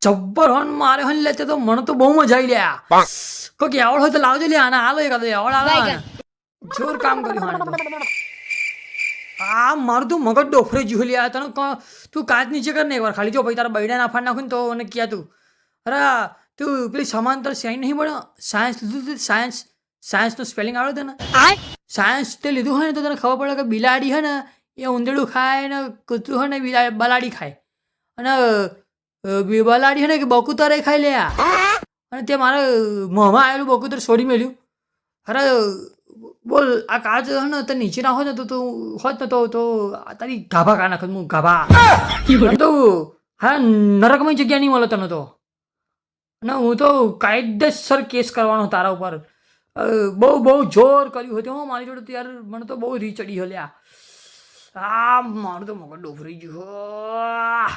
જબ્બર હોન મારે હોન લે તો મને તો બહુ મજા આવી લ્યા કોઈ આવડ હોય તો લાવજો લે આને આલો એકાદો આવડ આલો જોર કામ કર્યું હાણે તો આ મારું તો મગજ ડોફરે જ્યું લ્યા તને તું કાચ નીચે કર ને એકવાર ખાલી જો ભાઈ તારા બૈડા ના ફાડ નાખું ને તો મને ક્યાં તું અરે તું પેલી સમાંતર શ્રેણી નહીં ભણ્યો સાયન્સ લીધું તું સાયન્સનું સ્પેલિંગ આવડે તને સાયન્સ તે લીધું હોય ને તો તને ખબર પડે કે બિલાડી હે ને એ ઊંધેડું ખાય ને કૂતરું હોય ને બલાડી ખાય અને બલાડી હે ને કે બકુતરે ખાઈ લે અને તે મારે મોંમાં આવેલું બકુતર છોડી મેલ્યું અરે બોલ આ કાચ હે ને તો નીચે ના હોત ને તો તું હોત ને તો તારી ગાભા કા નાખત હું ગાભા તો હા નરકમય જગ્યા નહીં મળે તને તો અને હું તો કાયદેસર કેસ કરવાનો તારા ઉપર બહુ જોર કર્યું હતું હો મારી જોડે ત્યારે મને તો બહુ રી ચડી હલ્યા આ મારું તો મગજ ડોફરી ગયું